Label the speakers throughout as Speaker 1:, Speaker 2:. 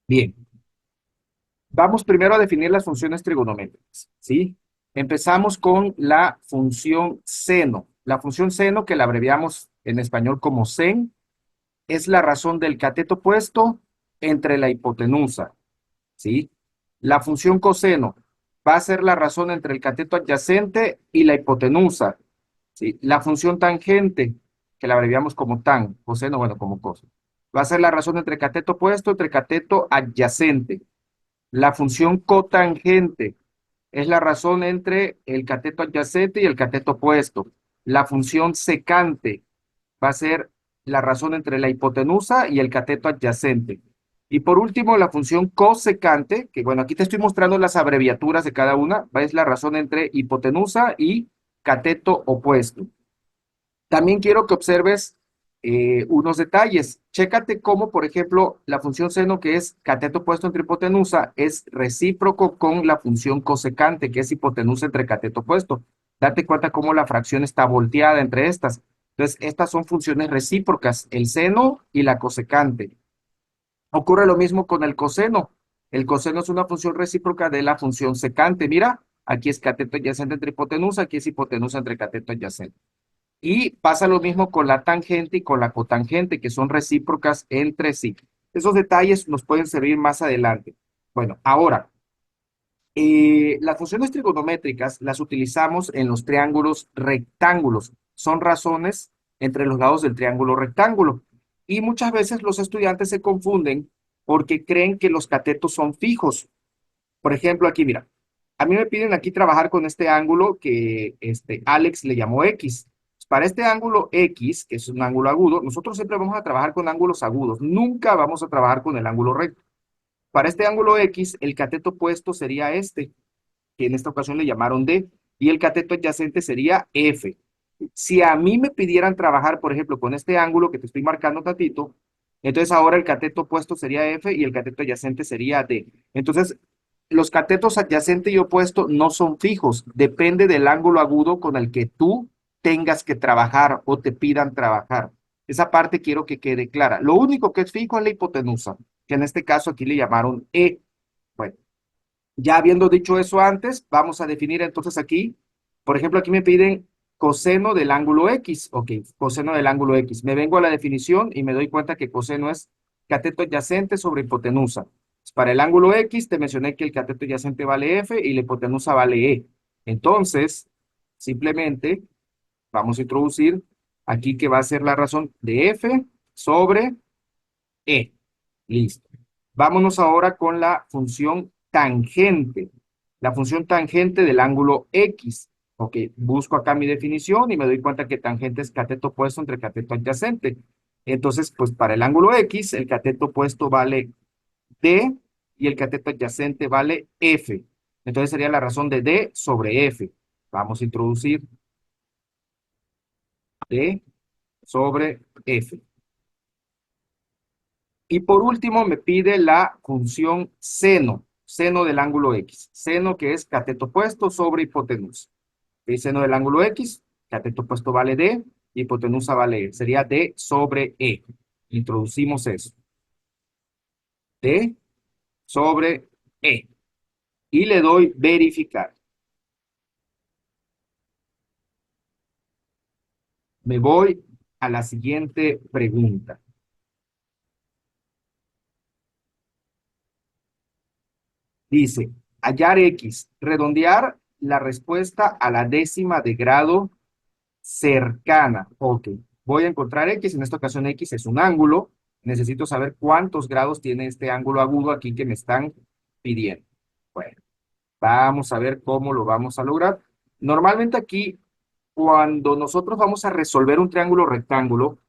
Speaker 1: Bien, vamos primero a definir las funciones trigonométricas, ¿sí? Empezamos con la función seno. La función seno, que la abreviamos en español como sen, es la razón del cateto opuesto entre la hipotenusa, ¿sí? La función coseno va a ser la razón entre el cateto adyacente y la hipotenusa, ¿sí? La función tangente, que la abreviamos como tan, coseno, bueno, como cos, va a ser la razón entre cateto opuesto entre cateto adyacente. La función cotangente es la razón entre el cateto adyacente y el cateto opuesto. La función secante va a ser la razón entre la hipotenusa y el cateto adyacente. Y por último, la función cosecante, que bueno, aquí te estoy mostrando las abreviaturas de cada una, es la razón entre hipotenusa y cateto opuesto. También quiero que observes unos detalles. Chécate cómo, por ejemplo, la función seno, que es cateto opuesto entre hipotenusa, es recíproco con la función cosecante, que es hipotenusa entre cateto opuesto. Date cuenta cómo la fracción está volteada entre estas. Entonces, estas son funciones recíprocas, el seno y la cosecante. Ocurre lo mismo con el coseno. El coseno es una función recíproca de la función secante. Mira, aquí es cateto adyacente entre hipotenusa, aquí es hipotenusa entre cateto adyacente. Y pasa lo mismo con la tangente y con la cotangente, que son recíprocas entre sí. Esos detalles nos pueden servir más adelante. Bueno, ahora, las funciones trigonométricas las utilizamos en los triángulos rectángulos. Son razones entre los lados del triángulo rectángulo. Y muchas veces los estudiantes se confunden porque creen que los catetos son fijos. Por ejemplo, aquí, mira, a mí me piden aquí trabajar con este ángulo que Alex le llamó X. Para este ángulo X, que es un ángulo agudo, nosotros siempre vamos a trabajar con ángulos agudos. Nunca vamos a trabajar con el ángulo recto. Para este ángulo X, el cateto opuesto sería este, que en esta ocasión le llamaron D, y el cateto adyacente sería F. Si a mí me pidieran trabajar, por ejemplo, con este ángulo que te estoy marcando tantito, entonces ahora el cateto opuesto sería F y el cateto adyacente sería D. Entonces, los catetos adyacente y opuesto no son fijos, depende del ángulo agudo con el que tú tengas que trabajar o te pidan trabajar. Esa parte quiero que quede clara. Lo único que es fijo es la hipotenusa, que en este caso aquí le llamaron E. Bueno, ya habiendo dicho eso antes, vamos a definir entonces aquí, por ejemplo, aquí me piden coseno del ángulo X. Ok, coseno del ángulo X. Me vengo a la definición y me doy cuenta que coseno es cateto adyacente sobre hipotenusa. Para el ángulo X te mencioné que el cateto adyacente vale F y la hipotenusa vale E. Entonces, simplemente vamos a introducir aquí que va a ser la razón de F sobre E. Listo. Vámonos ahora con la función tangente. La función tangente del ángulo X. Ok, busco acá mi definición y me doy cuenta que tangente es cateto opuesto entre cateto adyacente. Entonces, pues para el ángulo X, el cateto opuesto vale D y el cateto adyacente vale F. Entonces sería la razón de D sobre F. Vamos a introducir D sobre F. Y por último me pide la función seno, seno del ángulo X, seno que es cateto opuesto sobre hipotenusa. El seno del ángulo X, cateto opuesto vale D, hipotenusa vale E, sería D sobre E. Introducimos eso, D sobre E. Y le doy verificar. Me voy a la siguiente pregunta. Dice, hallar X, redondear la respuesta a la décima de grado cercana. Ok, voy a encontrar X, en esta ocasión X es un ángulo. Necesito saber cuántos grados tiene este ángulo agudo aquí que me están pidiendo. Bueno, vamos a ver cómo lo vamos a lograr. Normalmente aquí, cuando nosotros vamos a resolver un triángulo rectángulo,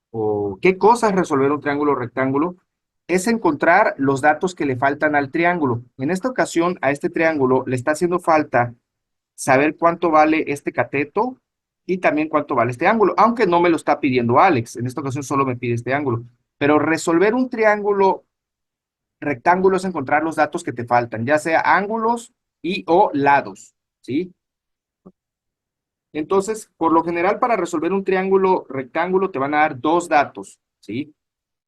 Speaker 1: o qué cosa es resolver un triángulo rectángulo, es encontrar los datos que le faltan al triángulo. En esta ocasión, a este triángulo le está haciendo falta saber cuánto vale este cateto y también cuánto vale este ángulo, aunque no me lo está pidiendo Alex, en esta ocasión solo me pide este ángulo. Pero resolver un triángulo rectángulo es encontrar los datos que te faltan, ya sea ángulos y o lados, ¿sí? Entonces, por lo general, para resolver un triángulo rectángulo te van a dar dos datos, ¿sí?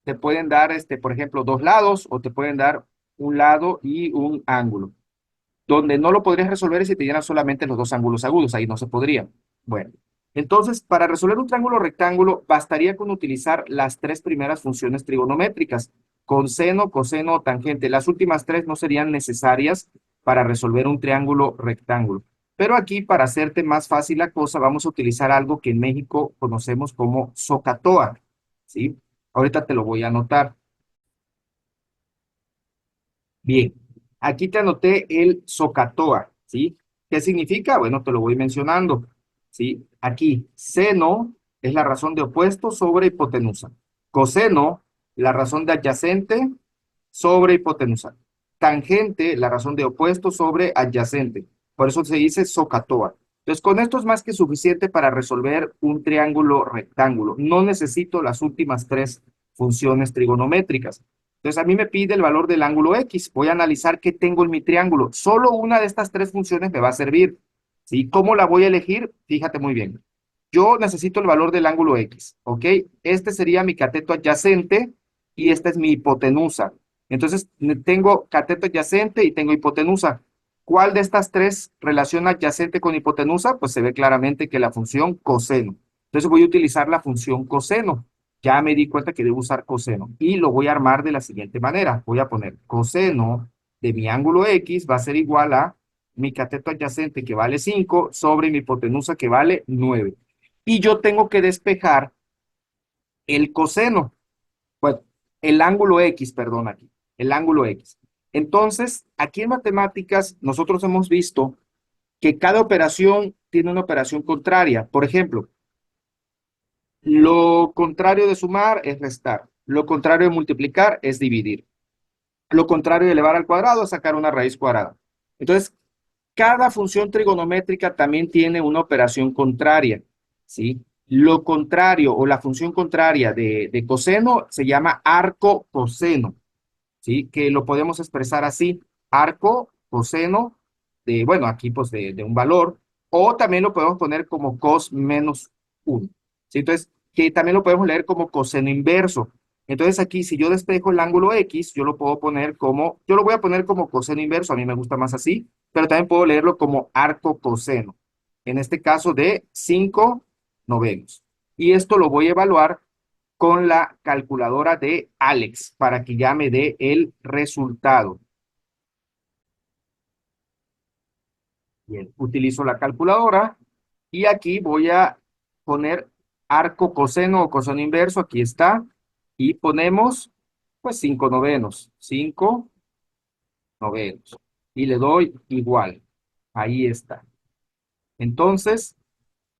Speaker 1: te pueden dar, por ejemplo, dos lados o te pueden dar un lado y un ángulo. Donde no lo podrías resolver es si te dieran solamente los dos ángulos agudos, ahí no se podría. Bueno, entonces, para resolver un triángulo rectángulo, bastaría con utilizar las tres primeras funciones trigonométricas, con seno, coseno o tangente. Las últimas tres no serían necesarias para resolver un triángulo rectángulo. Pero aquí, para hacerte más fácil la cosa, vamos a utilizar algo que en México conocemos como SOHCAHTOA, ¿sí? Ahorita te lo voy a anotar. Bien, aquí te anoté el SOHCAHTOA, ¿sí? ¿Qué significa? Bueno, te lo voy mencionando, ¿sí? Aquí, seno es la razón de opuesto sobre hipotenusa. Coseno, la razón de adyacente sobre hipotenusa. Tangente, la razón de opuesto sobre adyacente. Por eso se dice SOHCAHTOA. Entonces, con esto es más que suficiente para resolver un triángulo rectángulo. No necesito las últimas tres funciones trigonométricas. Entonces, a mí me pide el valor del ángulo X. Voy a analizar qué tengo en mi triángulo. Solo una de estas tres funciones me va a servir. ¿Sí? ¿Cómo la voy a elegir? Fíjate muy bien. Yo necesito el valor del ángulo X, ¿ok? Este sería mi cateto adyacente y esta es mi hipotenusa. Entonces, tengo cateto adyacente y tengo hipotenusa. ¿Cuál de estas tres relaciona adyacente con hipotenusa? Pues se ve claramente que la función coseno. Entonces voy a utilizar la función coseno. Ya me di cuenta que debo usar coseno y lo voy a armar de la siguiente manera. Voy a poner coseno de mi ángulo X va a ser igual a mi cateto adyacente que vale 5 sobre mi hipotenusa que vale 9. Y yo tengo que despejar el coseno. Bueno, el ángulo X, perdón, aquí, el ángulo X. Entonces, aquí en matemáticas, nosotros hemos visto que cada operación tiene una operación contraria. Por ejemplo, lo contrario de sumar es restar. Lo contrario de multiplicar es dividir. Lo contrario de elevar al cuadrado es sacar una raíz cuadrada. Entonces, cada función trigonométrica también tiene una operación contraria, ¿sí? Lo contrario o la función contraria de coseno se llama arco coseno. ¿Sí? Que lo podemos expresar así, arco, coseno, de, bueno, aquí pues de un valor, o también lo podemos poner como cos menos 1. ¿Sí? Entonces, que también lo podemos leer como coseno inverso. Entonces aquí, si yo despejo el ángulo X, yo lo puedo poner como, yo lo voy a poner como coseno inverso, a mí me gusta más así, pero también puedo leerlo como arco coseno, en este caso de 5 novenos. Y esto lo voy a evaluar con la calculadora de Alex para que ya me dé el resultado. Bien, utilizo la calculadora y aquí voy a poner arco coseno o coseno inverso, aquí está, y ponemos pues 5 novenos, 5 novenos, y le doy igual, ahí está. Entonces,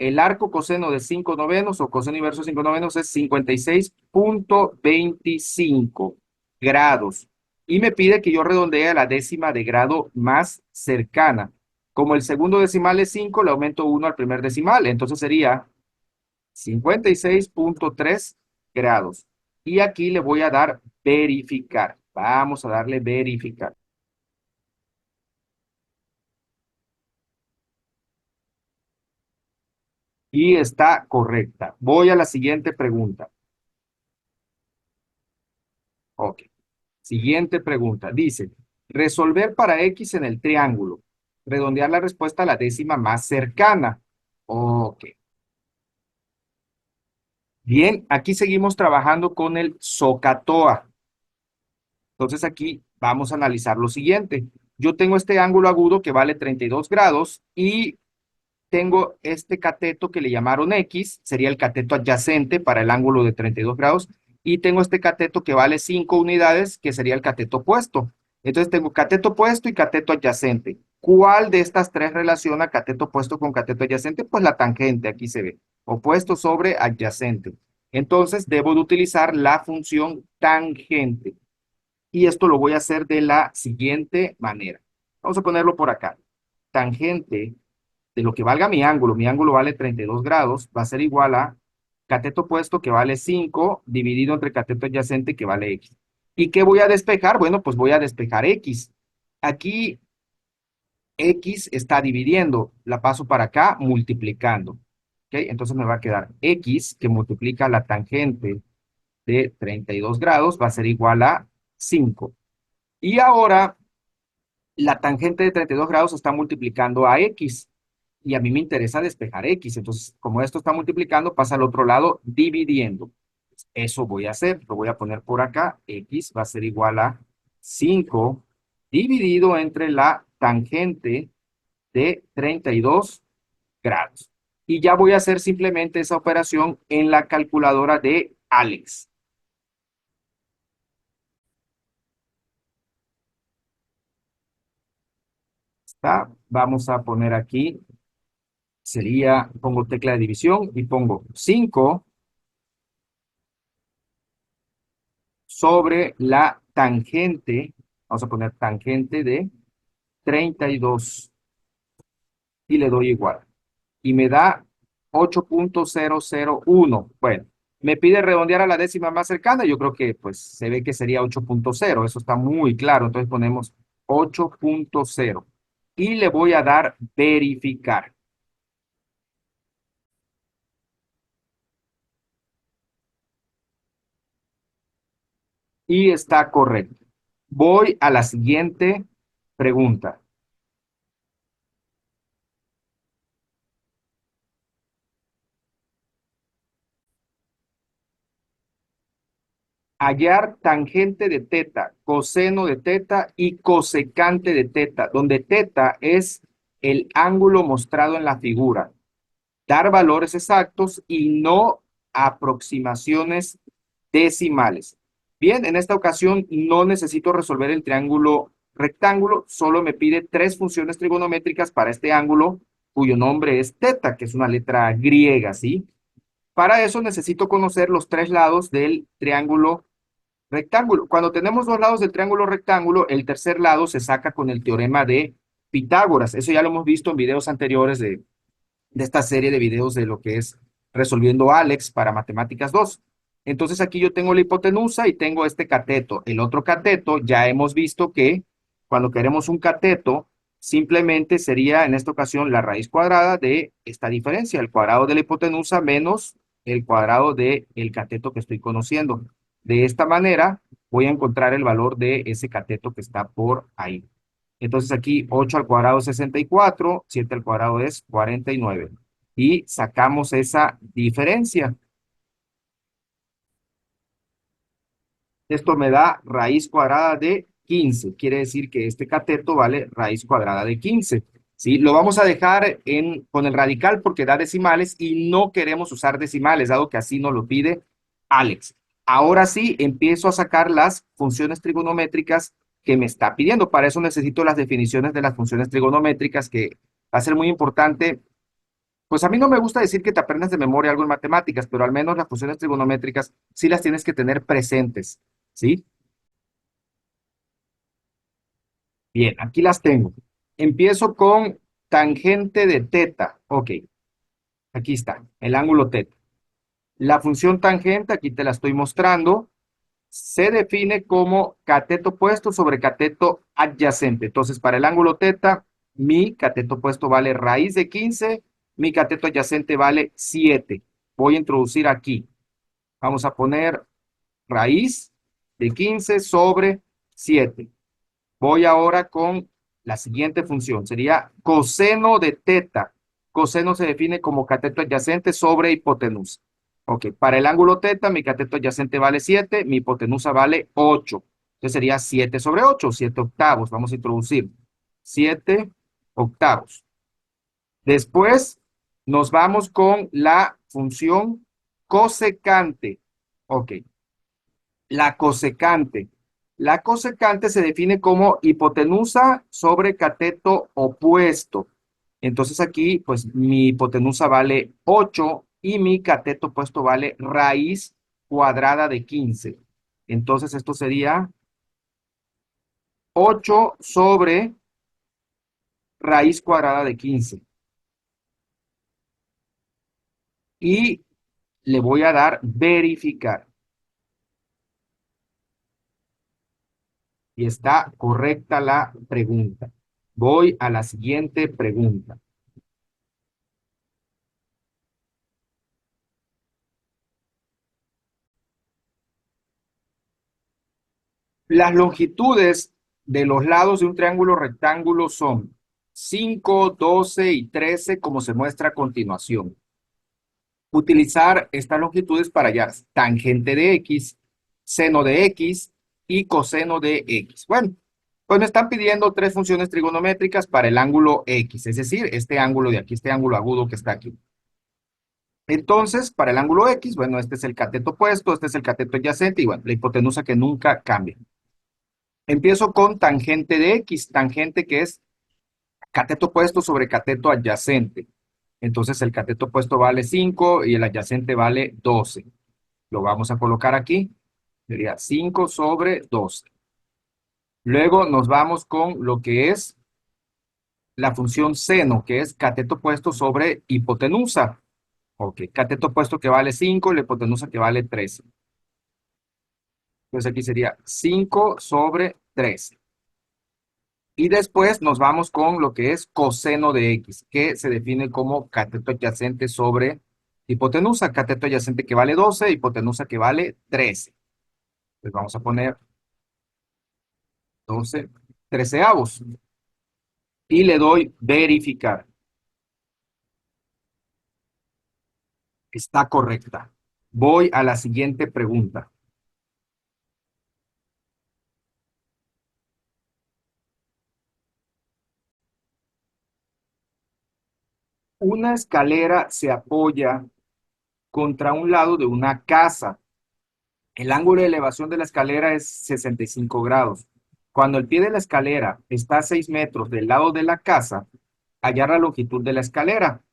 Speaker 1: el arco coseno de 5 novenos o coseno inverso de 5 novenos es 56,25 grados. Y me pide que yo redondee a la décima de grado más cercana. Como el segundo decimal es 5, le aumento 1 al primer decimal. Entonces sería 56,3 grados. Y aquí le voy a dar verificar. Vamos a darle verificar. Y está correcta. Voy a la siguiente pregunta. Ok. Siguiente pregunta. Dice, resolver para X en el triángulo. Redondear la respuesta a la décima más cercana. Ok. Bien, aquí seguimos trabajando con el SOHCAHTOA. Entonces aquí vamos a analizar lo siguiente. Yo tengo este ángulo agudo que vale 32 grados y tengo este cateto que le llamaron X, sería el cateto adyacente para el ángulo de 32 grados, y tengo este cateto que vale 5 unidades, que sería el cateto opuesto. Entonces tengo cateto opuesto y cateto adyacente. ¿Cuál de estas tres relaciona cateto opuesto con cateto adyacente? Pues la tangente, aquí se ve, opuesto sobre adyacente. Entonces debo de utilizar la función tangente. Y esto lo voy a hacer de la siguiente manera. Vamos a ponerlo por acá. Tangente de lo que valga mi ángulo vale 32 grados, va a ser igual a cateto opuesto que vale 5 dividido entre cateto adyacente que vale X. ¿Y qué voy a despejar? Bueno, pues voy a despejar X. Aquí X está dividiendo, la paso para acá multiplicando. ¿Ok? Entonces me va a quedar X que multiplica la tangente de 32 grados va a ser igual a 5. Y ahora la tangente de 32 grados está multiplicando a x. Y a mí me interesa despejar x. Entonces, como esto está multiplicando, pasa al otro lado dividiendo. Eso voy a hacer. Lo voy a poner por acá. X va a ser igual a 5 dividido entre la tangente de 32 grados. Y ya voy a hacer simplemente esa operación en la calculadora de Alex. ¿Está? Vamos a poner aquí, pongo tecla de división y pongo 5 sobre la tangente, vamos a poner tangente de 32 y le doy igual. Y me da 8.001. Bueno, me pide redondear a la décima más cercana. Yo creo que pues se ve que sería 8.0. Eso está muy claro. Entonces ponemos 8.0 y le voy a dar verificar. Y está correcto. Voy a la siguiente pregunta. Hallar tangente de teta, coseno de teta y cosecante de teta, donde teta es el ángulo mostrado en la figura. Dar valores exactos y no aproximaciones decimales. Bien, en esta ocasión no necesito resolver el triángulo rectángulo, solo me pide tres funciones trigonométricas para este ángulo cuyo nombre es teta, que es una letra griega, ¿sí? Para eso necesito conocer los tres lados del triángulo rectángulo. Cuando tenemos dos lados del triángulo rectángulo, el tercer lado se saca con el teorema de Pitágoras. Eso ya lo hemos visto en videos anteriores de esta serie de videos de lo que es resolviendo Alex para Matemáticas 2. Entonces aquí yo tengo la hipotenusa y tengo este cateto. El otro cateto ya hemos visto que cuando queremos un cateto, simplemente sería en esta ocasión la raíz cuadrada de esta diferencia, el cuadrado de la hipotenusa menos el cuadrado del cateto que estoy conociendo. De esta manera voy a encontrar el valor de ese cateto que está por ahí. Entonces aquí 8 al cuadrado es 64, 7 al cuadrado es 49. Y sacamos esa diferencia. Esto me da raíz cuadrada de 15. Quiere decir que este cateto vale raíz cuadrada de 15. ¿Sí? Lo vamos a dejar con el radical porque da decimales y no queremos usar decimales, dado que así nos lo pide Alex. Ahora sí, empiezo a sacar las funciones trigonométricas que me está pidiendo. Para eso necesito las definiciones de las funciones trigonométricas, que va a ser muy importante. Pues a mí no me gusta decir que te aprendas de memoria algo en matemáticas, pero al menos las funciones trigonométricas sí las tienes que tener presentes, ¿sí? Bien, aquí las tengo. Empiezo con tangente de teta. Ok, aquí está, el ángulo teta. La función tangente, aquí te la estoy mostrando, se define como cateto opuesto sobre cateto adyacente. Entonces, para el ángulo teta, mi cateto opuesto vale raíz de 15, mi cateto adyacente vale 7. Voy a introducir aquí. Vamos a poner raíz de 15 sobre 7. Voy ahora con la siguiente función. Sería coseno de teta. Coseno se define como cateto adyacente sobre hipotenusa. Ok, para el ángulo teta, mi cateto adyacente vale 7, mi hipotenusa vale 8. Entonces sería 7 sobre 8, 7 octavos. Vamos a introducir 7 octavos. Después nos vamos con la función cosecante. Ok, la cosecante. La cosecante se define como hipotenusa sobre cateto opuesto. Entonces aquí, pues mi hipotenusa vale 8 y mi cateto opuesto vale raíz cuadrada de 15. Entonces esto sería 8 sobre raíz cuadrada de 15. Y le voy a dar verificar. Y está correcta la pregunta. Voy a la siguiente pregunta. Las longitudes de los lados de un triángulo rectángulo son 5, 12 y 13, como se muestra a continuación. Utilizar estas longitudes para hallar tangente de X, seno de X y coseno de X. Bueno, pues me están pidiendo tres funciones trigonométricas para el ángulo X, es decir, este ángulo de aquí, este ángulo agudo que está aquí. Entonces, para el ángulo X, bueno, este es el cateto opuesto, este es el cateto adyacente y bueno, la hipotenusa que nunca cambia. Empiezo con tangente de X, tangente que es cateto opuesto sobre cateto adyacente. Entonces el cateto opuesto vale 5 y el adyacente vale 12. Lo vamos a colocar aquí. Sería 5 sobre 12. Luego nos vamos con lo que es la función seno, que es cateto opuesto sobre hipotenusa. Ok, cateto opuesto que vale 5 y la hipotenusa que vale 13. Entonces aquí sería 5 sobre 13. Y después nos vamos con lo que es coseno de X, que se define como cateto adyacente sobre hipotenusa. Cateto adyacente que vale 12, hipotenusa que vale 13. Pues vamos a poner 12 treceavos. Y le doy verificar. Está correcta. Voy a la siguiente pregunta. Una escalera se apoya contra un lado de una casa. El ángulo de elevación de la escalera es 65 grados. Cuando el pie de la escalera está a 6 metros del lado de la casa, hallar la longitud de la escalera.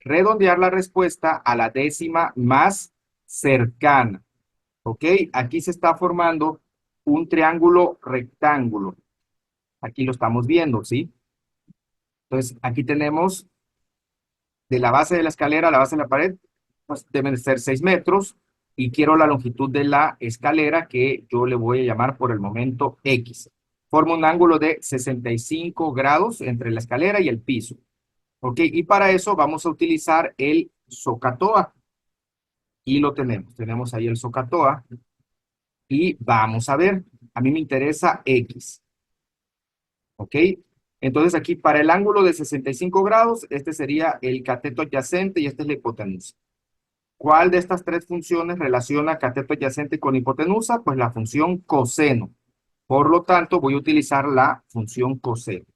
Speaker 1: Redondear la respuesta a la décima más cercana. ¿Ok? Aquí se está formando un triángulo rectángulo. Aquí lo estamos viendo, ¿sí? Entonces, aquí tenemos de la base de la escalera a la base de la pared, pues deben ser 6 metros. Y quiero la longitud de la escalera que yo le voy a llamar por el momento X. Forma un ángulo de 65 grados entre la escalera y el piso. ¿Ok? Y para eso vamos a utilizar el SOHCAHTOA. Y lo tenemos. Tenemos ahí el SOHCAHTOA. Y vamos a ver. A mí me interesa X. ¿Ok? Entonces aquí para el ángulo de 65 grados, este sería el cateto adyacente y esta es la hipotenusa. ¿Cuál de estas tres funciones relaciona cateto adyacente con hipotenusa? Pues la función coseno. Por lo tanto, voy a utilizar la función coseno.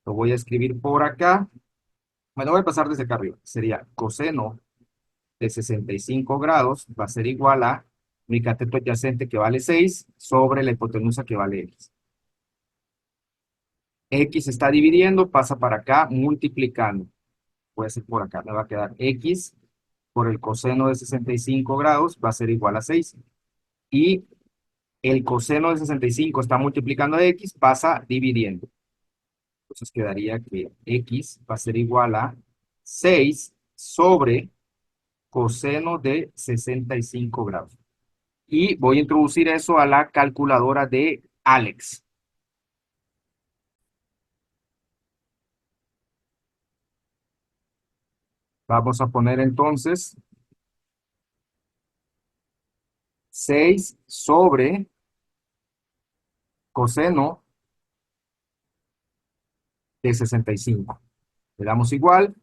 Speaker 1: Lo voy a escribir por acá. Bueno, voy a pasar desde acá arriba. Sería coseno de 65 grados va a ser igual a mi cateto adyacente que vale 6 sobre la hipotenusa que vale X. X está dividiendo, pasa para acá, multiplicando. Puede ser por acá, me va a quedar X por el coseno de 65 grados va a ser igual a 6. Y el coseno de 65 está multiplicando a X, pasa dividiendo. Entonces quedaría que X va a ser igual a 6 sobre coseno de 65 grados. Y voy a introducir eso a la calculadora de Alex. Vamos a poner entonces 6 sobre coseno de 65. Le damos igual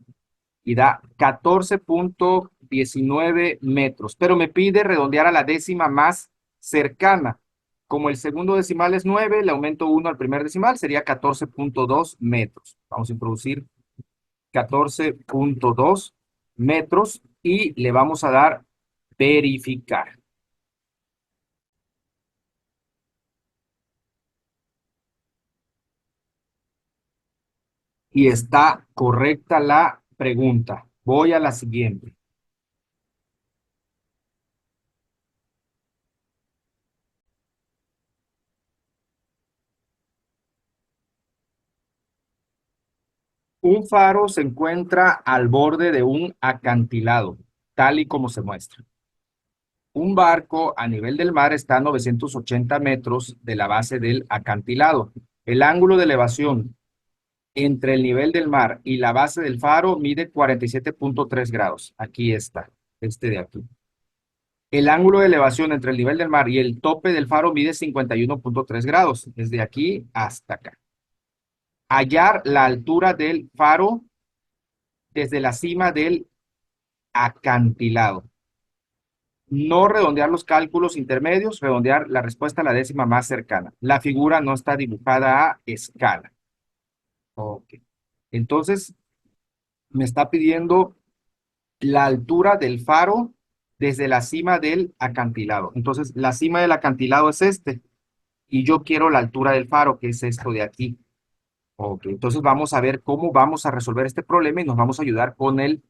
Speaker 1: y da 14.19 metros. Pero me pide redondear a la décima más cercana. Como el segundo decimal es 9, le aumento 1 al primer decimal, sería 14.2 metros. Vamos a introducir 14.2 metros y le vamos a dar verificar. Y está correcta la pregunta. Voy a la siguiente. Un faro se encuentra al borde de un acantilado, tal y como se muestra. Un barco a nivel del mar está a 980 metros de la base del acantilado. El ángulo de elevación entre el nivel del mar y la base del faro mide 47.3 grados. Aquí está, este de aquí. El ángulo de elevación entre el nivel del mar y el tope del faro mide 51,3 grados, desde aquí hasta acá. Hallar la altura del faro desde la cima del acantilado. No redondear los cálculos intermedios, redondear la respuesta a la décima más cercana. La figura no está dibujada a escala. Ok. Entonces, me está pidiendo la altura del faro desde la cima del acantilado. Entonces, la cima del acantilado es este, y yo quiero la altura del faro, que es esto de aquí. Ok, entonces vamos a ver cómo vamos a resolver este problema y nos vamos a ayudar con el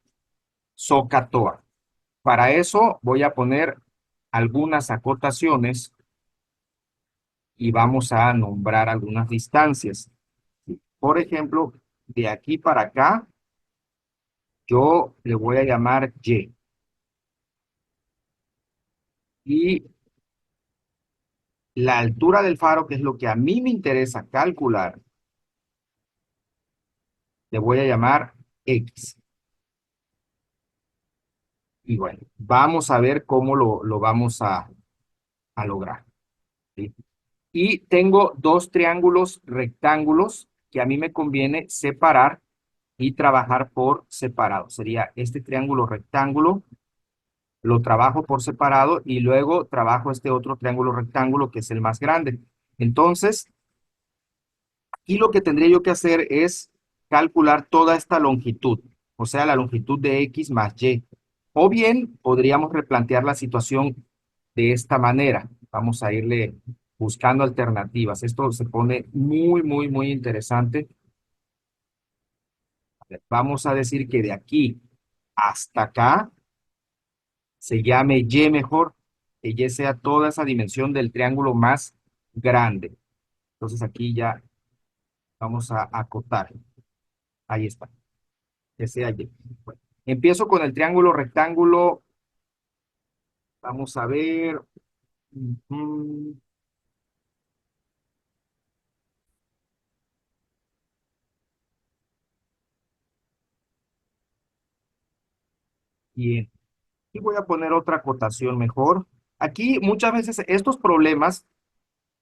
Speaker 1: SOHCAHTOA. Para eso voy a poner algunas acotaciones y vamos a nombrar algunas distancias. Por ejemplo, de aquí para acá, yo le voy a llamar Y. Y la altura del faro, que es lo que a mí me interesa calcular, le voy a llamar X. Y bueno, vamos a ver cómo lo vamos a lograr. ¿Sí? Y tengo dos triángulos rectángulos que a mí me conviene separar y trabajar por separado. Sería este triángulo rectángulo, lo trabajo por separado y luego trabajo este otro triángulo rectángulo que es el más grande. Entonces, aquí lo que tendría yo que hacer es calcular toda esta longitud, o sea, la longitud de X más Y. O bien podríamos replantear la situación de esta manera. Vamos a irle buscando alternativas. Esto se pone muy, muy, muy interesante. Vamos a decir que de aquí hasta acá se llame Y mejor, que Y sea toda esa dimensión del triángulo más grande. Entonces aquí ya vamos a acotar. Ahí está, que sea Y. Bueno, empiezo con el triángulo rectángulo. Vamos a ver. Ujú, bien. Y voy a poner otra acotación mejor. Aquí muchas veces estos problemas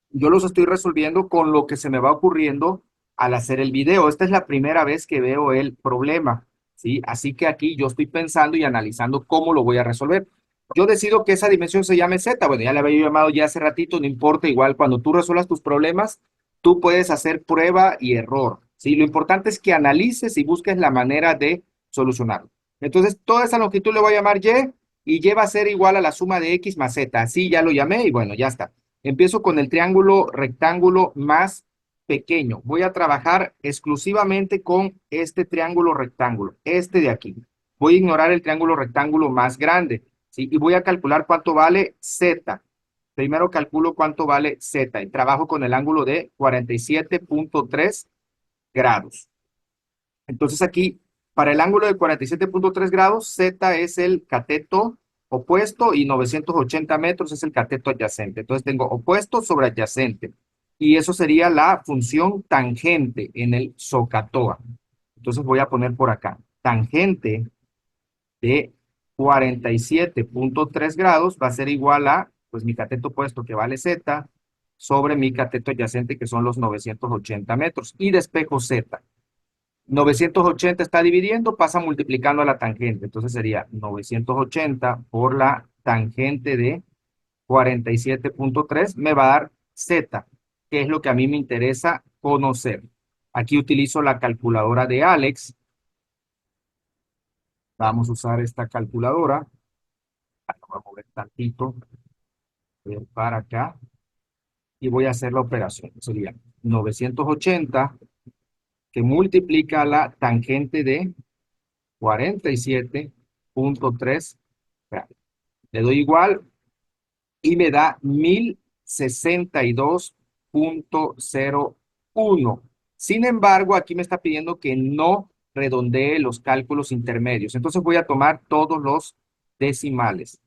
Speaker 1: yo los estoy resolviendo con lo que se me va ocurriendo al hacer el video. Esta es la primera vez que veo el problema, ¿sí? Así que aquí yo estoy pensando y analizando cómo lo voy a resolver. Yo decido que esa dimensión se llame Z. Bueno, ya la había llamado ya hace ratito, no importa. Igual cuando tú resuelvas tus problemas, tú puedes hacer prueba y error, ¿sí? Lo importante es que analices y busques la manera de solucionarlo. Entonces, toda esa longitud le voy a llamar Y va a ser igual a la suma de X más Z. Así ya lo llamé y bueno, ya está. Empiezo con el triángulo rectángulo más pequeño. Voy a trabajar exclusivamente con este triángulo rectángulo, este de aquí. Voy a ignorar el triángulo rectángulo más grande, ¿sí? Y voy a calcular cuánto vale Z. Primero calculo cuánto vale Z y trabajo con el ángulo de 47,3 grados. Entonces aquí, para el ángulo de 47,3 grados, Z es el cateto opuesto y 980 metros es el cateto adyacente. Entonces tengo opuesto sobre adyacente. Y eso sería la función tangente en el SOHCAHTOA. Entonces voy a poner por acá, tangente de 47,3 grados va a ser igual a, pues mi cateto opuesto que vale Z, sobre mi cateto adyacente que son los 980 metros. Y despejo Z. 980 está dividiendo, pasa multiplicando a la tangente. Entonces sería 980 por la tangente de 47,3 me va a dar Z, que es lo que a mí me interesa conocer. Aquí utilizo la calculadora de Alex. Vamos a usar esta calculadora. Voy a mover tantito para acá y voy a hacer la operación. Sería 980 que multiplica la tangente de 47,3 grados. Le doy igual y me da 1062,01. Sin embargo, aquí me está pidiendo que no redondee los cálculos intermedios. Entonces voy a tomar todos los decimales.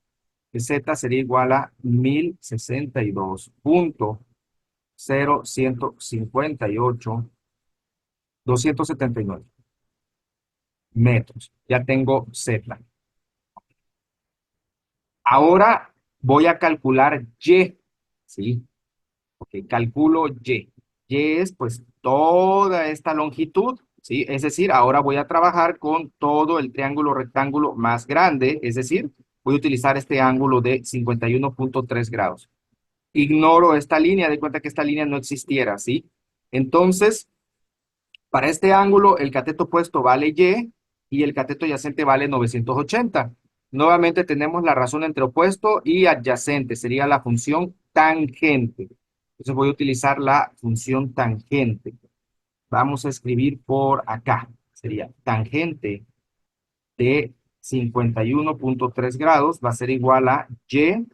Speaker 1: Que Z sería igual a 1062,0158,279 metros. Ya tengo Z. Ahora Voy a calcular Y, ¿sí? Ok, calculo Y. Y es pues toda esta longitud, ¿sí? Es decir, ahora voy a trabajar con todo el triángulo rectángulo más grande, es decir, voy a utilizar este ángulo de 51.3 grados. Ignoro esta línea, de cuenta que esta línea no existiera, ¿sí? Entonces, para este ángulo, el cateto opuesto vale Y el cateto adyacente vale 980. Nuevamente tenemos la razón entre opuesto y adyacente, sería la función tangente. Entonces voy a utilizar la función tangente. Vamos a escribir por acá. Sería tangente de 51.3 grados va a ser igual a Y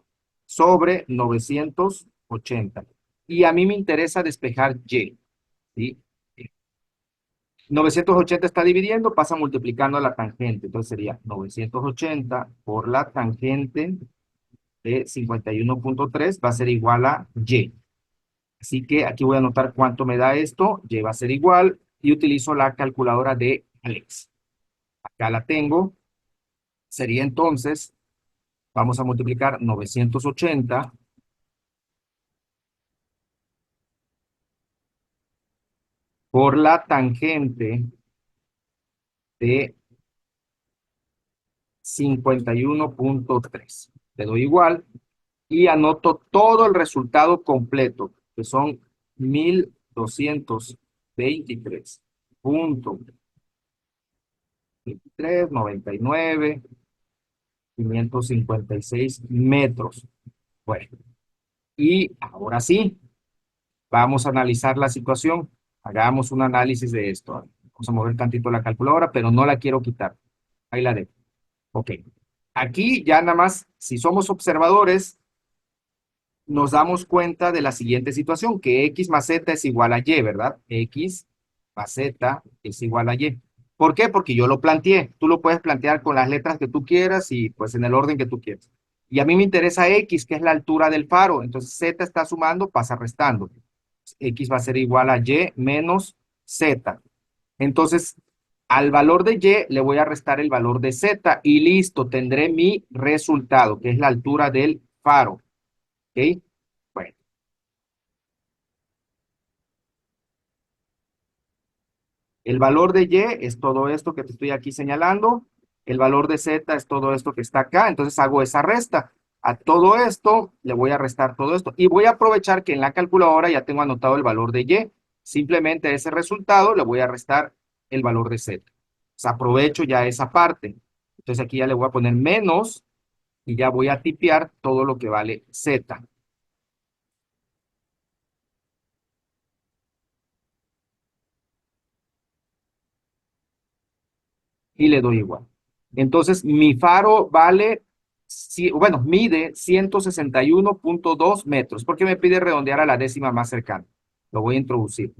Speaker 1: sobre 980. Y a mí me interesa despejar Y, ¿sí? 980 está dividiendo, pasa multiplicando la tangente. Entonces sería 980 por la tangente de 51.3 va a ser igual a Y. Así que aquí voy a anotar cuánto me da esto. Y va a ser igual y utilizo la calculadora de Alex. Acá la tengo. Sería entonces, vamos a multiplicar 980 por la tangente de 51.3. Le doy igual y anoto todo el resultado completo, que son 1223.2399, 556 metros. Bueno, y ahora sí, vamos a analizar la situación. Hagamos un análisis de esto. Vamos a mover tantito la calculadora, pero no la quiero quitar. Ahí la dejo. Ok. Aquí ya nada más, si somos observadores, nos damos cuenta de la siguiente situación, que X más Z es igual a Y, ¿verdad? X más Z es igual a Y. ¿Por qué? Porque yo lo planteé. Tú lo puedes plantear con las letras que tú quieras y pues en el orden que tú quieras. Y a mí me interesa X, que es la altura del faro. Entonces Z está sumando, pasa restando. X va a ser igual a Y menos Z. Entonces, al valor de Y le voy a restar el valor de Z y listo, tendré mi resultado, que es la altura del faro. ¿Ok? Bueno, el valor de Y es todo esto que te estoy aquí señalando. El valor de Z es todo esto que está acá. Entonces hago esa resta. A todo esto le voy a restar todo esto. Y voy a aprovechar que en la calculadora ya tengo anotado el valor de Y. Simplemente a ese resultado le voy a restar el valor de Z. Pues aprovecho ya esa parte. Entonces aquí ya le voy a poner menos y ya voy a tipear todo lo que vale Z. Y le doy igual. Entonces, mi faro vale, bueno, mide 161.2 metros, porque me pide redondear a la décima más cercana. Lo voy a introducir.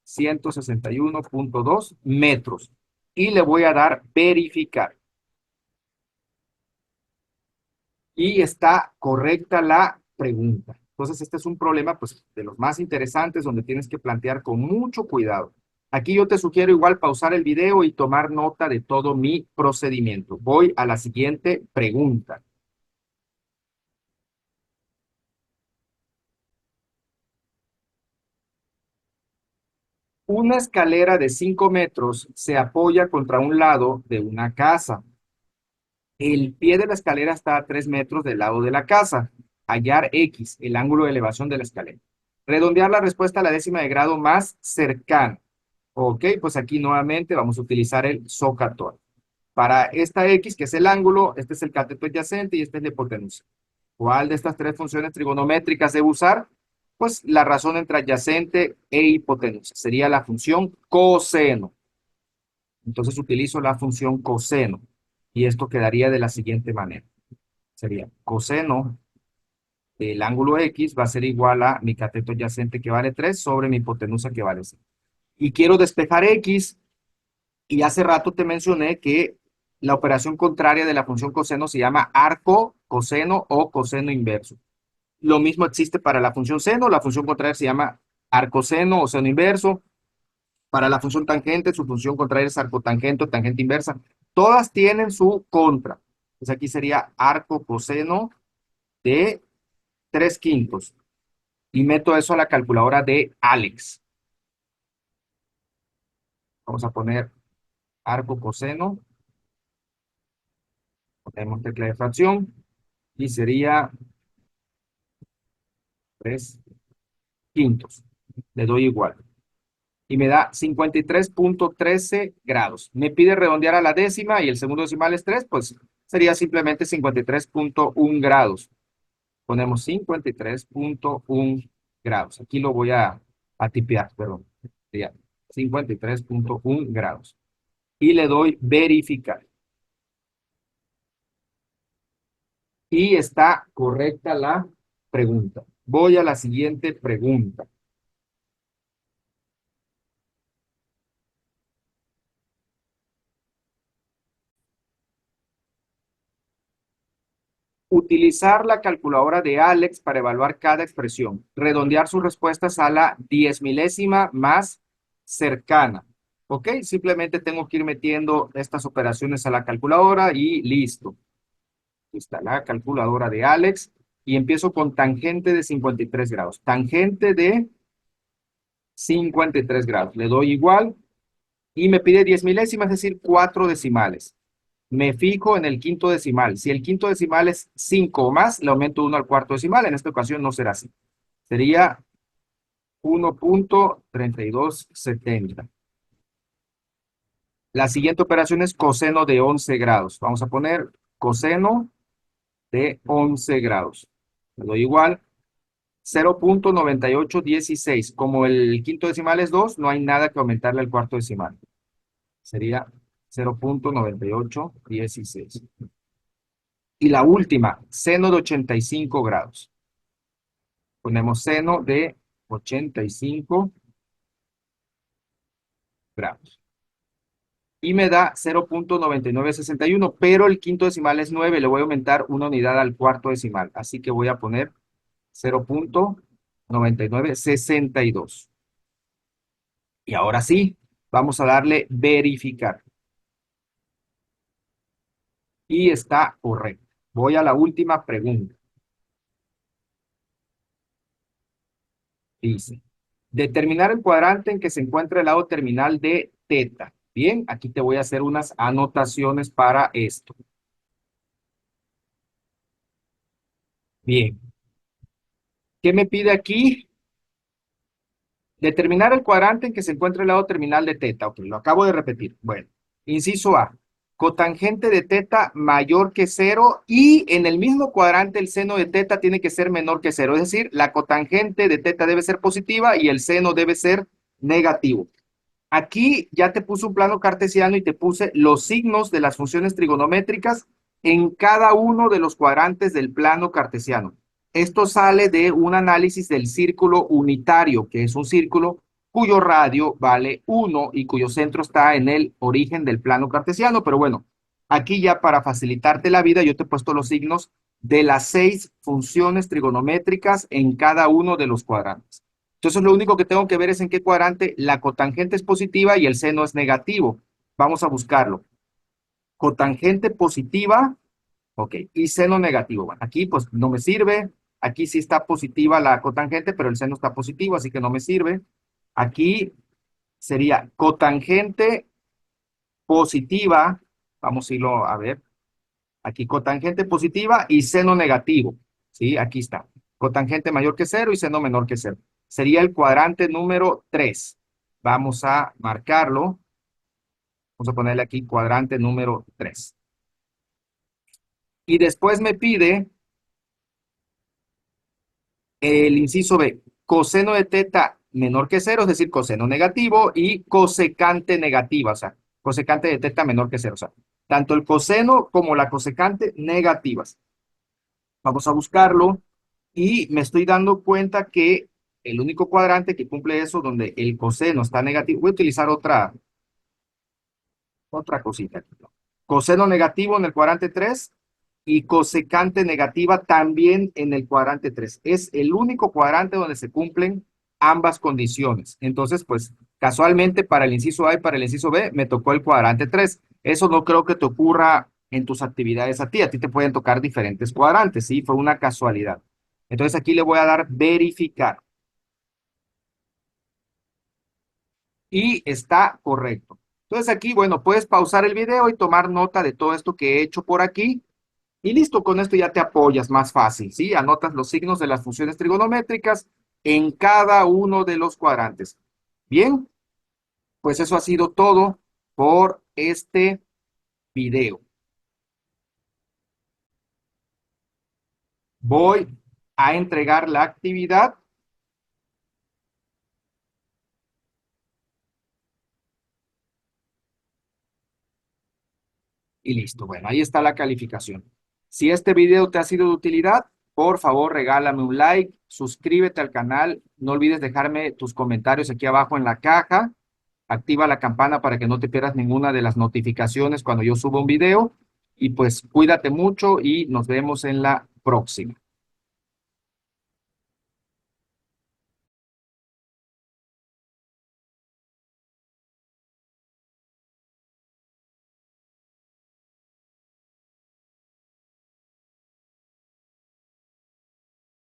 Speaker 1: 161.2 metros. Y le voy a dar verificar. Y está correcta la pregunta. Entonces, este es un problema, pues, de los más interesantes, donde tienes que plantear con mucho cuidado. Aquí yo te sugiero igual pausar el video y tomar nota de todo mi procedimiento. Voy a la siguiente pregunta. Una escalera de 5 metros se apoya contra un lado de una casa. El pie de la escalera está a 3 metros del lado de la casa. Hallar X, el ángulo de elevación de la escalera. Redondear la respuesta a la décima de grado más cercana. Ok, pues aquí nuevamente vamos a utilizar el SOHCAHTOA. Para esta X, que es el ángulo, este es el cateto adyacente y este es la hipotenusa. ¿Cuál de estas tres funciones trigonométricas debo usar? Pues la razón entre adyacente e hipotenusa. Sería la función coseno. Entonces utilizo la función coseno. Y esto quedaría de la siguiente manera. Sería coseno del ángulo X va a ser igual a mi cateto adyacente que vale 3 sobre mi hipotenusa que vale 6. Y quiero despejar X. Y hace rato te mencioné que la operación contraria de la función coseno se llama arco coseno o coseno inverso. Lo mismo existe para la función seno, la función contraria se llama arcoseno o seno inverso. Para la función tangente, su función contraria es arcotangente o tangente inversa. Todas tienen su contra. Entonces aquí sería arco coseno de 3/5. Y meto eso a la calculadora de Alex. Vamos a poner arco coseno. Ponemos tecla de fracción. Y sería 3/5. Le doy igual. Y me da 53.13 grados. Me pide redondear a la décima y el segundo decimal es 3, pues sería simplemente 53.1 grados. Ponemos 53.1 grados. Aquí lo voy a tipear, perdón. Sería 53.1 grados. Y le doy verificar. Y está correcta la pregunta. Voy a la siguiente pregunta. Utilizar la calculadora de Alex para evaluar cada expresión. Redondear sus respuestas a la 10 milésima más cercana. ¿Ok? Simplemente tengo que ir metiendo estas operaciones a la calculadora y listo. Aquí está la calculadora de Alex. Y empiezo con tangente de 53 grados. Tangente de 53 grados. Le doy igual. Y me pide 10 milésimas, es decir, 4 decimales. Me fijo en el quinto decimal. Si el quinto decimal es 5 o más, le aumento 1 al cuarto decimal. En esta ocasión no será así. Sería 1.3270. La siguiente operación es coseno de 11 grados. Vamos a poner coseno de 11 grados. Le doy igual. 0.9816. Como el quinto decimal es 2, no hay nada que aumentarle al cuarto decimal. Sería 0.9816. Y la última, seno de 85 grados. Ponemos seno de 85 grados. Y me da 0.9961, pero el quinto decimal es 9, le voy a aumentar una unidad al cuarto decimal. Así que voy a poner 0.9962. Y ahora sí, vamos a darle verificar. Y está correcto. Voy a la última pregunta. Dice, determinar el cuadrante en que se encuentra el lado terminal de teta. Bien, aquí te voy a hacer unas anotaciones para esto. Bien. ¿Qué me pide aquí? Determinar el cuadrante en que se encuentra el lado terminal de teta. Ok, lo acabo de repetir. Bueno, inciso A. Cotangente de teta mayor que 0 y en el mismo cuadrante el seno de teta tiene que ser menor que 0. Es decir, la cotangente de teta debe ser positiva y el seno debe ser negativo. Aquí ya te puse un plano cartesiano y te puse los signos de las funciones trigonométricas en cada uno de los cuadrantes del plano cartesiano. Esto sale de un análisis del círculo unitario, que es un círculo cuyo radio vale 1 y cuyo centro está en el origen del plano cartesiano. Pero bueno, aquí ya para facilitarte la vida, yo te he puesto los signos de las 6 funciones trigonométricas en cada uno de los cuadrantes. Entonces lo único que tengo que ver es en qué cuadrante la cotangente es positiva y el seno es negativo. Vamos a buscarlo. Cotangente positiva, ok, y seno negativo. Bueno, aquí pues no me sirve. Aquí sí está positiva la cotangente, pero el seno está positivo, así que no me sirve. Aquí sería cotangente positiva. Vamos a irlo a ver. Aquí cotangente positiva y seno negativo. ¿Sí? Aquí está. Cotangente mayor que 0 y seno menor que 0. Sería el cuadrante número 3. Vamos a marcarlo. Vamos a ponerle aquí cuadrante número 3. Y después me pide el inciso B, coseno de teta menor que 0, es decir, coseno negativo, y cosecante negativa, o sea, cosecante de teta menor que 0, o sea, tanto el coseno como la cosecante negativas. Vamos a buscarlo y me estoy dando cuenta que el único cuadrante que cumple eso, donde el coseno está negativo, voy a utilizar otra cosita. Coseno negativo en el cuadrante 3 y cosecante negativa también en el cuadrante 3. Es el único cuadrante donde se cumplen ambas condiciones. Entonces, pues, casualmente para el inciso A y para el inciso B me tocó el cuadrante 3. Eso no creo que te ocurra en tus actividades a ti. A ti te pueden tocar diferentes cuadrantes, ¿sí? Fue una casualidad. Entonces aquí le voy a dar verificar. Y está correcto. Entonces aquí, bueno, puedes pausar el video y tomar nota de todo esto que he hecho por aquí. Y listo, con esto ya te apoyas más fácil, ¿sí? Anotas los signos de las funciones trigonométricas en cada uno de los cuadrantes. Bien, pues eso ha sido todo por este video. Voy a entregar la actividad y listo. Bueno, ahí está la calificación. Si este video te ha sido de utilidad, por favor regálame un like, suscríbete al canal, no olvides dejarme tus comentarios aquí abajo en la caja, activa la campana para que no te pierdas ninguna de las notificaciones cuando yo subo un video y pues cuídate mucho y nos vemos en la próxima.